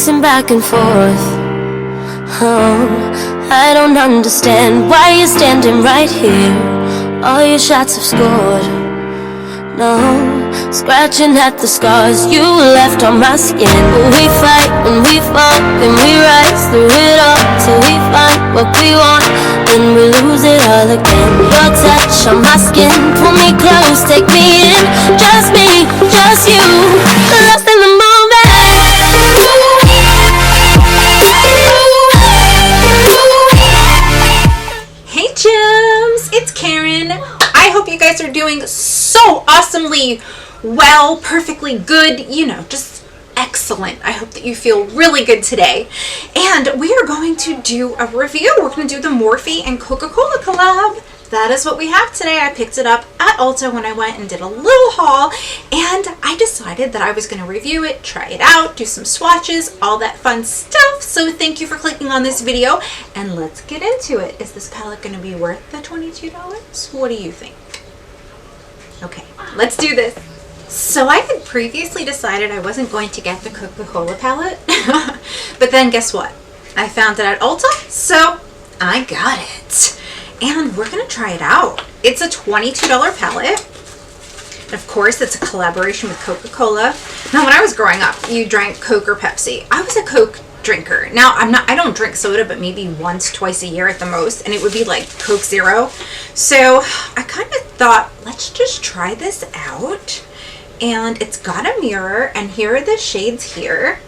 pacing back and forth. Oh, I don't understand why you're standing right here. All your shots have scored. No, scratching at the scars you left on my skin. We fight and we fall and we rise through it all till we find what we want, then we lose it all again. Your touch on my skin, pull me close, take me in. Just me, just you, lost in the moment. Hey gems, it's Karen. I hope you guys are doing so awesomely well, perfectly good, you know, just excellent. I hope that you feel really good today. And we are going to do a review. We're going to do the Morphe and Coca Cola collab. That is what we have today. I picked it up at Ulta when I went and did a little haul, and I decided that I was going to review it, try it out, do some swatches, all that fun stuff. So thank you for clicking on this video, and let's get into it. Is this palette going to be worth the $22? What do you think? Okay, let's do this. So I had previously decided I wasn't going to get the Coca-Cola palette, but then guess what? I found it at Ulta, so I got it. And we're going to try it out. It's a $22 palette. And of course, it's a collaboration with Coca-Cola. Now, when I was growing up, you drank Coke or Pepsi. I was a Coke drinker. Now, I don't drink soda, but maybe once, twice a year at the most. And it would be like Coke Zero. So I kind of thought, let's just try this out. And it's got a mirror. And here are the shades here.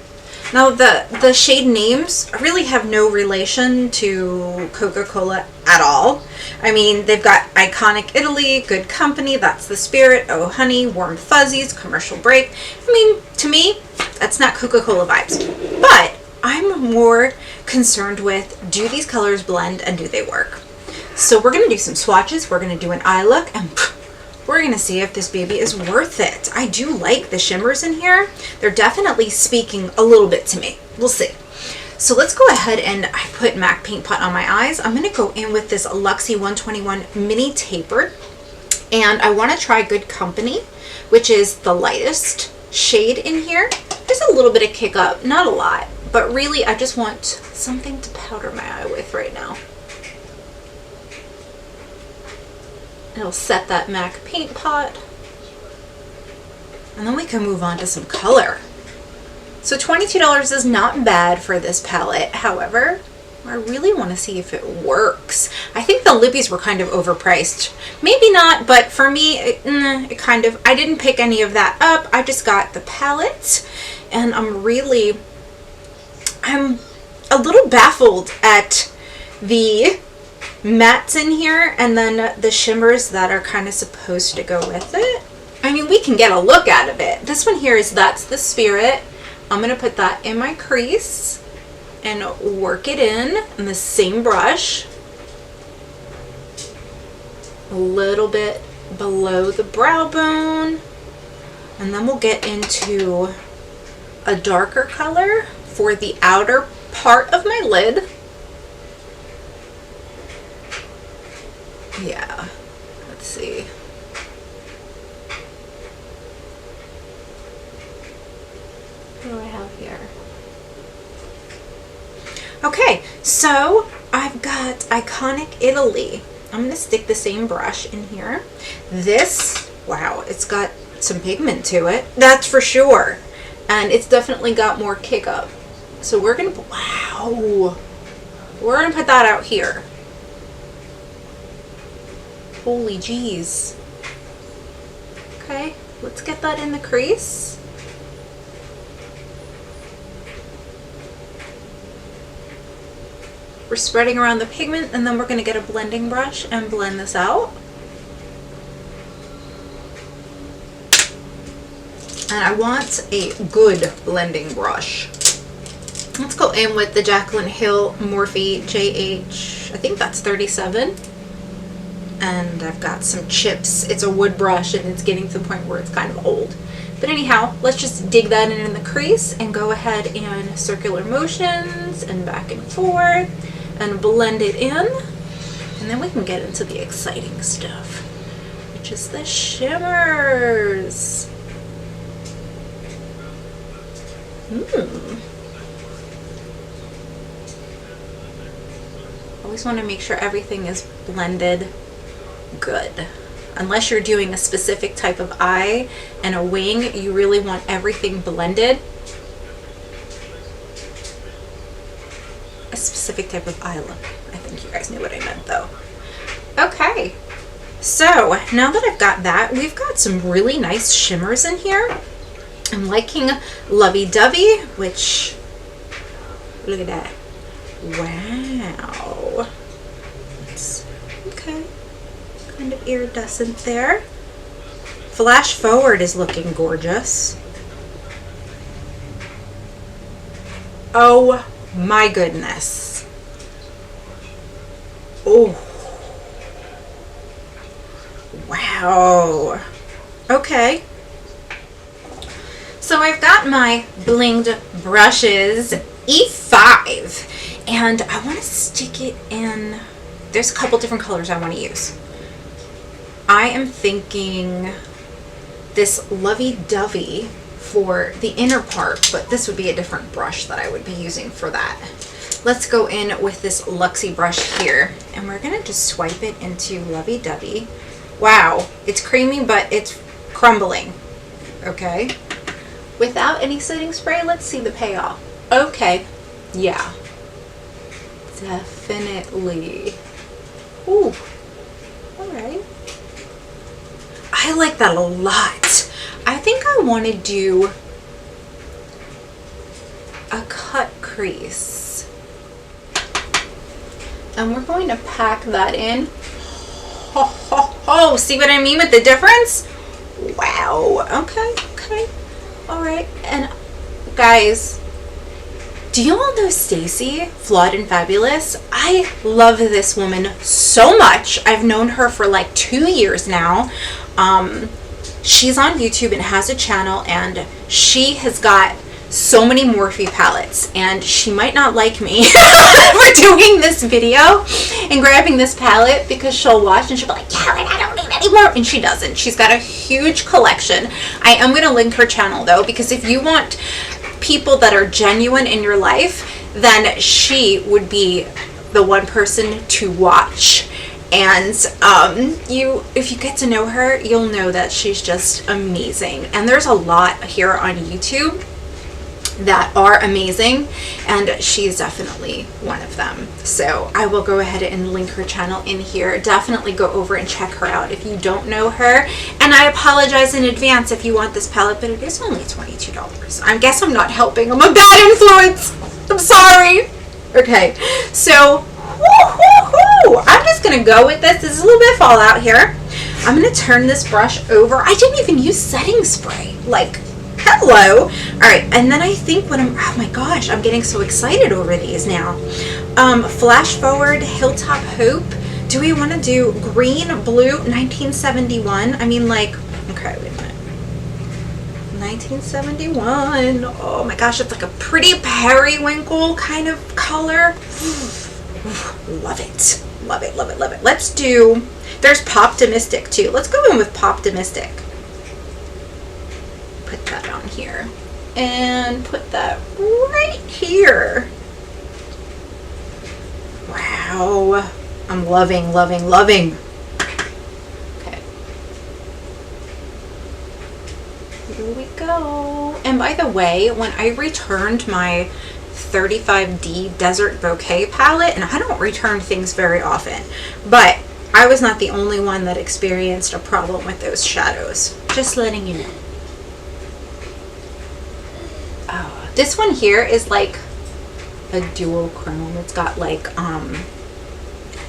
Now, the shade names really have no relation to Coca-Cola at all. I mean, they've got Iconic Italy, Good Company, That's the Spirit, Oh Honey, Warm Fuzzies, Commercial Break. I mean, to me, that's not Coca-Cola vibes. But I'm more concerned with, do these colors blend and do they work? So we're going to do some swatches. We're going to do an eye look, and we're going to see if this baby is worth it. I do like the shimmers in here. They're definitely speaking a little bit to me. We'll see. So let's go ahead, and I put MAC Paint Pot on my eyes. I'm going to go in with this Luxie 121 Mini Tapered. And I want to try Good Company, which is the lightest shade in here. There's a little bit of kick up, not a lot. But really, I just want something to powder my eye with right now. It'll set that MAC Paint Pot. And then we can move on to some color. So $22 is not bad for this palette. However, I really want to see if it works. I think the lippies were kind of overpriced. Maybe not, but for me, it kind of, I didn't pick any of that up. I just got the palette. And I'm a little baffled at the mattes in here, and then the shimmers that are kind of supposed to go with it. I mean, we can get a look out of it. This one here is That's the Spirit. I'm going to put that in my crease and work it in the same brush. A little bit below the brow bone. And then we'll get into a darker color for the outer part of my lid. Yeah, let's see. What do I have here? Okay, so I've got Iconic Italy. I'm going to stick the same brush in here. This, wow, it's got some pigment to it, that's for sure. And it's definitely got more kick up. So we're going to, wow, we're going to put that out here. Holy jeez. Okay, let's get that in the crease. We're spreading around the pigment, and then we're going to get a blending brush and blend this out. And I want a good blending brush. Let's go in with the Jaclyn Hill Morphe JH, I think that's 37. And I've got some chips. It's a wood brush, and it's getting to the point where it's kind of old. But anyhow, let's just dig that in the crease and go ahead and circular motions and back and forth and blend it in. And then we can get into the exciting stuff, which is the shimmers. always want to make sure everything is blended good. Unless you're doing a specific type of eye and a wing, you really want everything blended. A specific type of eye look. I think you guys knew what I meant though. Okay, so now that I've got that, we've got some really nice shimmers in here. I'm liking Lovey Dovey, which, look at that. Wow. Okay. Kind of iridescent there. Flash Forward is looking gorgeous. Oh my goodness. Oh. Wow. Okay. So I've got my blinged brushes, E5, and I want to stick it in, there's a couple different colors I want to use. I am thinking this Lovey Dovey for the inner part, but this would be a different brush that I would be using for that. Let's go in with this Luxie brush here, and we're going to just swipe it into Lovey Dovey. Wow, it's creamy, but it's crumbling. Okay. Without any setting spray, let's see the payoff. Okay, yeah, definitely. Ooh, all right. I like that a lot. I think I want to do a cut crease. And we're going to pack that in. Ho, ho, ho. See what I mean with the difference? Wow, okay, okay. All right, and guys, do you all know Stacy, Flawed and Fabulous? I love this woman so much. I've known her for like 2 years now. She's on YouTube and has a channel, and she has got so many Morphe palettes, and she might not like me for doing this video and grabbing this palette, because she'll watch and she'll be like, Karen, I don't need any more, and she doesn't. She's got a huge collection. I am going to link her channel though, because if you want people that are genuine in your life, then she would be the one person to watch. And if you get to know her, you'll know that she's just amazing. And there's a lot here on YouTube that are amazing, and she's definitely one of them. So I will go ahead and link her channel in here. Definitely go over and check her out if you don't know her. And I apologize in advance if you want this palette, but it is only $22. I guess I'm not helping. I'm a bad influence. I'm sorry. Okay, so I'm just gonna go with this. There's a little bit of fallout here. I'm gonna turn this brush over. I didn't even use setting spray. Like, hello. All right, and then I think when oh my gosh, I'm getting so excited over these now. Flash Forward, Hilltop Hope. Do we want to do green, blue, 1971? I mean, like, okay, wait a minute. 1971. Oh my gosh, it's like a pretty periwinkle kind of color. Love it. Love it, love it, love it. Let's do, there's Poptimistic too. Let's go in with Poptimistic. Put that on here. And put that right here. Wow. I'm loving, loving, loving. Okay. Here we go. And by the way, when I returned my 35D Desert Bouquet palette, and I don't return things very often, but I was not the only one that experienced a problem with those shadows. Just letting you know. Oh, this one here is like a dual chrome. It's got like a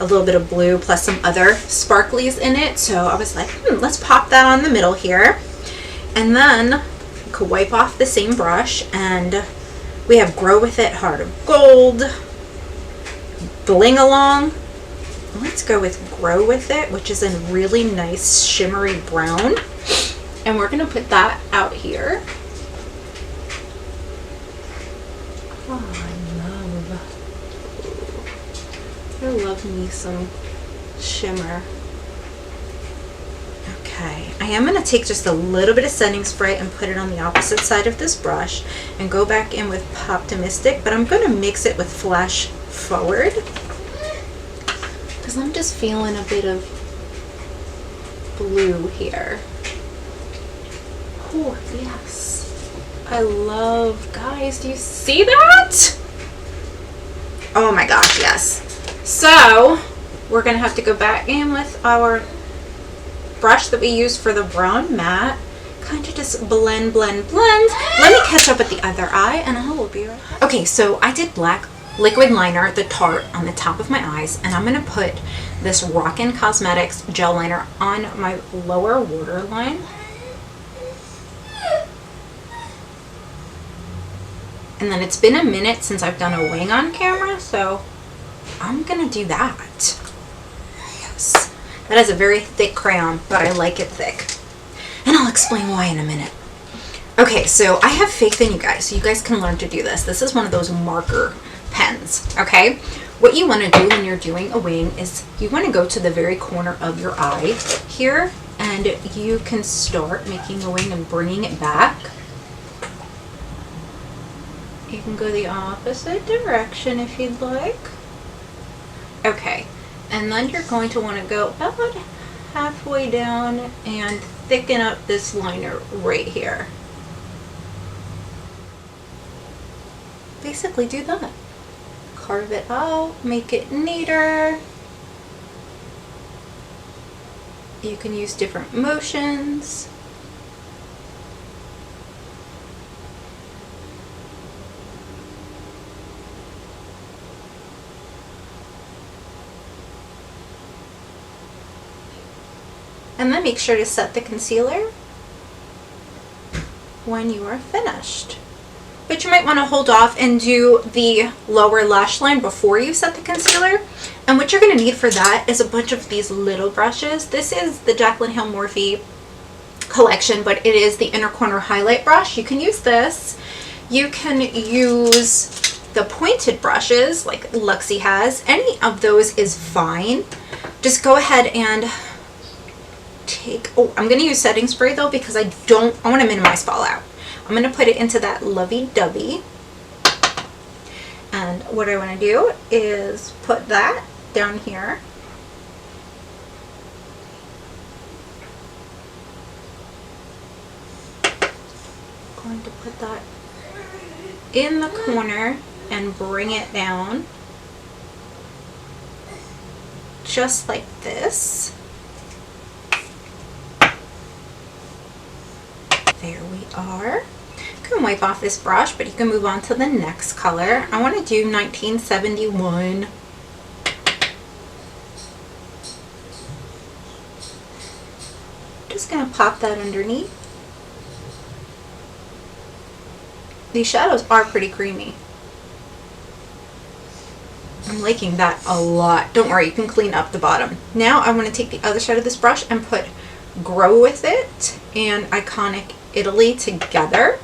little bit of blue plus some other sparklies in it. So I was like, let's pop that on the middle here. And then you could wipe off the same brush, and we have Grow With It, Heart of Gold, Bling Along. Let's go with Grow With It, which is a really nice shimmery brown. And we're going to put that out here. Oh, I love me some shimmer. Okay, I am going to take just a little bit of setting spray and put it on the opposite side of this brush and go back in with Poptimistic, but I'm going to mix it with Flash Forward. because I'm just feeling a bit of blue here. Oh, yes. I love, guys, do you see that? Oh my gosh, yes. So, we're going to have to go back in with our brush that we used for the brown matte. Kind of just blend. Let me catch up with the other eye and I will be right back. Okay, so I did black liquid liner, the Tarte, on the top of my eyes, and I'm going to put this Rockin' Cosmetics gel liner on my lower waterline. And then it's been a minute since I've done a wing on camera, so I'm going to do that. Yes. That is a very thick crayon, but I like it thick. And I'll explain why in a minute. Okay, so I have faith in you guys, so you guys can learn to do this. This is one of those marker pens, okay? What you want to do when you're doing a wing is you want to go to the very corner of your eye here, and you can start making a wing and bringing it back. You can go the opposite direction if you'd like. Okay, and then you're going to want to go about halfway down and thicken up this liner right here. Basically do that. Carve it out, make it neater. You can use different motions. And then make sure to set the concealer when you are finished. But you might want to hold off and do the lower lash line before you set the concealer. And what you're going to need for that is a bunch of these little brushes. This is the Jaclyn Hill Morphe collection, but it is the inner corner highlight brush. You can use this. You can use the pointed brushes like Luxie has. Any of those is fine. Just go ahead and I'm going to use setting spray though, because I want to minimize fallout. I'm going to put it into that lovey-dovey. And what I want to do is put that down here. Going to put that in the corner and bring it down. Just like this. There we are. You can wipe off this brush, but you can move on to the next color. I want to do 1971. Just going to pop that underneath. These shadows are pretty creamy. I'm liking that a lot. Don't worry, you can clean up the bottom. Now I want to take the other side of this brush and put Grow With It and Iconic Italy together,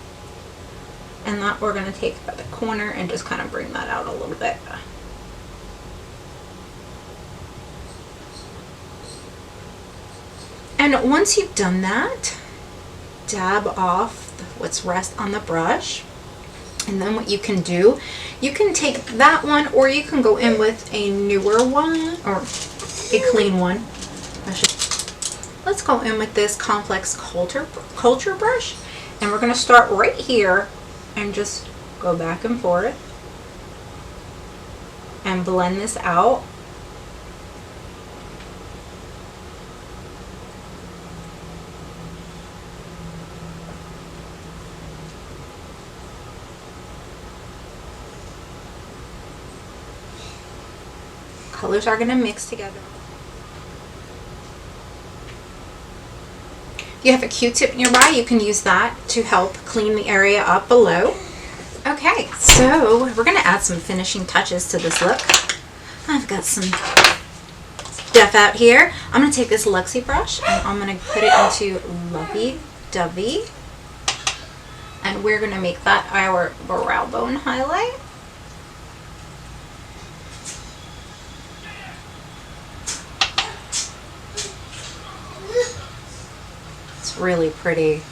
and that we're going to take at the corner and just kind of bring that out a little bit. And once you've done that, dab off what's rest on the brush, and then what you can do, you can take that one, or you can go in with a newer one or a clean one. Let's go in with this Complex Culture brush, and we're going to start right here and just go back and forth and blend this out. Colors are going to mix together. If you have a Q-tip nearby, you can use that to help clean the area up below. Okay, so we're going to add some finishing touches to this look. I've got some stuff out here. I'm going to take this Luxie brush and I'm going to put it into Lovey Dovey. And we're going to make that our brow bone highlight. Really pretty.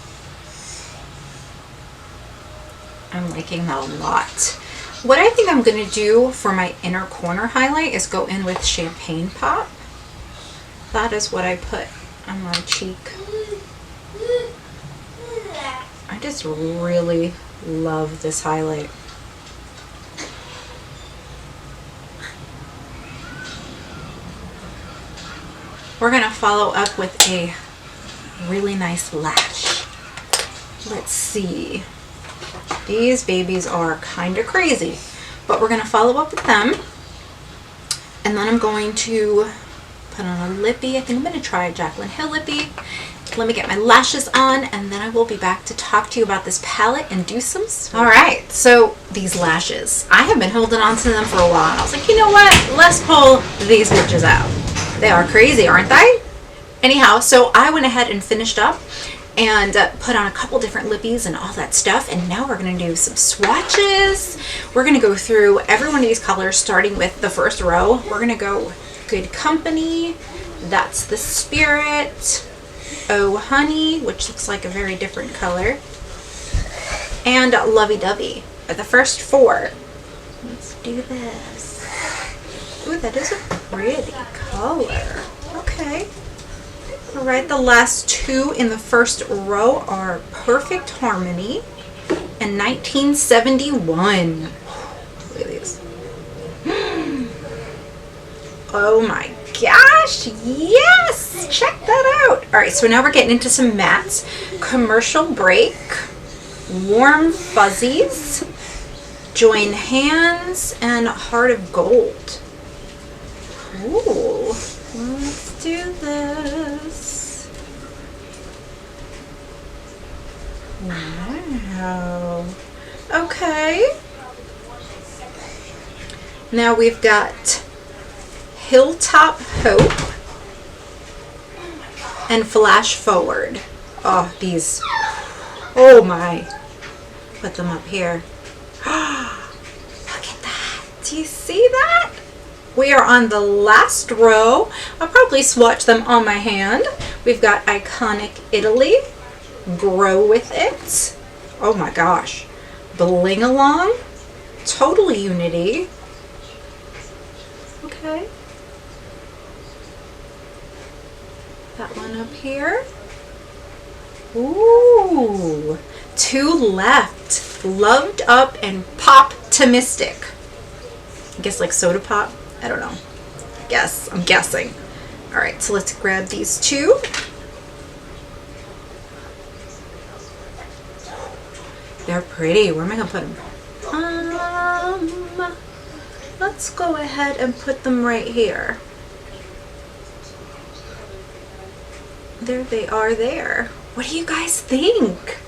I'm liking that a lot. What I think I'm going to do for my inner corner highlight is go in with Champagne Pop. That is what I put on my cheek. I just really love this highlight. We're going to follow up with a really nice lash. Let's see. These babies are kind of crazy, but we're going to follow up with them. And then I'm going to put on a lippy. I think I'm going to try a Jaclyn Hill lippy. Let me get my lashes on, and then I will be back to talk to you about this palette and do some stuff. All right, so these lashes. I have been holding on to them for a while, and I was like, you know what? Let's pull these bitches out. They are crazy, aren't they? Anyhow, so I went ahead and finished up and put on a couple different lippies and all that stuff, and now we're going to do some swatches. We're going to go through every one of these colors, starting with the first row. We're going to go Good Company, That's the Spirit, Oh Honey, which looks like a very different color, and Lovey Dovey are the first four. Let's do this. Ooh, that is a pretty color. Okay. All right, the last two in the first row are Perfect Harmony and 1971. Look at these. Oh my gosh, yes! Check that out. All right, so now we're getting into some mattes. Commercial Break, Warm Fuzzies, Join Hands, and Heart of Gold. Ooh, let's do this. Wow. Okay. Now we've got Hilltop Hope and Flash Forward. Oh, these. Oh my. Put them up here. Look at that. Do you see that? We are on the last row. I'll probably swatch them on my hand. We've got Iconic Italy, Grow With It. Oh my gosh. Bling Along, Total Unity. Okay. That one up here. Ooh. Two left. Loved Up and Pop-Tomistic. I guess like soda pop. I don't know. I'm guessing. All right, so let's grab these two. They're pretty. Where am I gonna put them? Let's go ahead and put them right here. There they are there. What do you guys think?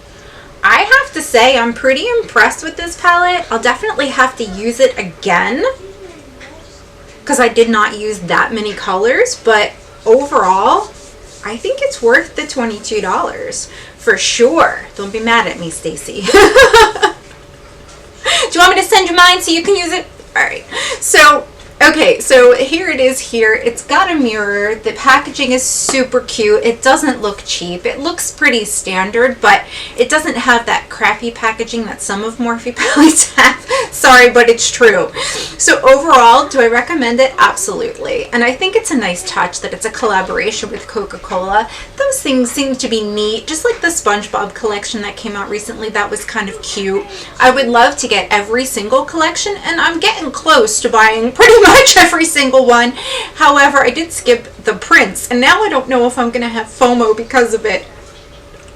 I have to say I'm pretty impressed with this palette. I'll definitely have to use it again because I did not use that many colors, but overall I think it's worth the $22 for sure. Don't be mad at me, Stacy. Do you want me to send you mine so you can use it? All right. So okay, so here it is here. It's got a mirror. The packaging is super cute. It doesn't look cheap. It looks pretty standard, but it doesn't have that crappy packaging that some of Morphe palettes have. Sorry, but it's true. So overall, do I recommend it? Absolutely. And I think it's a nice touch that it's a collaboration with Coca-Cola. Those things seem to be neat, just like the SpongeBob collection that came out recently. That was kind of cute. I would love to get every single collection, and I'm getting close to buying pretty much every single one. However, I did skip the prints, and now I don't know if I'm gonna have FOMO because of it.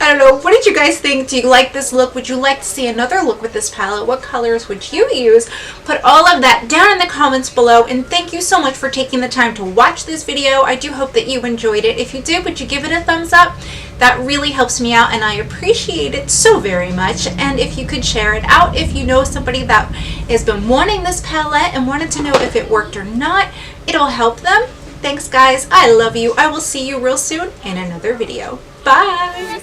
I don't know. What did you guys think? Do you like this look? Would you like to see another look with this palette? What colors would you use? Put all of that down in the comments below, and thank you so much for taking the time to watch this video. I do hope that you enjoyed it. If you did, would you give it a thumbs up? That really helps me out, and I appreciate it so very much. And if you could share it out, if you know somebody that has been wanting this palette and wanted to know if it worked or not, it'll help them. Thanks, guys. I love you. I will see you real soon in another video. Bye.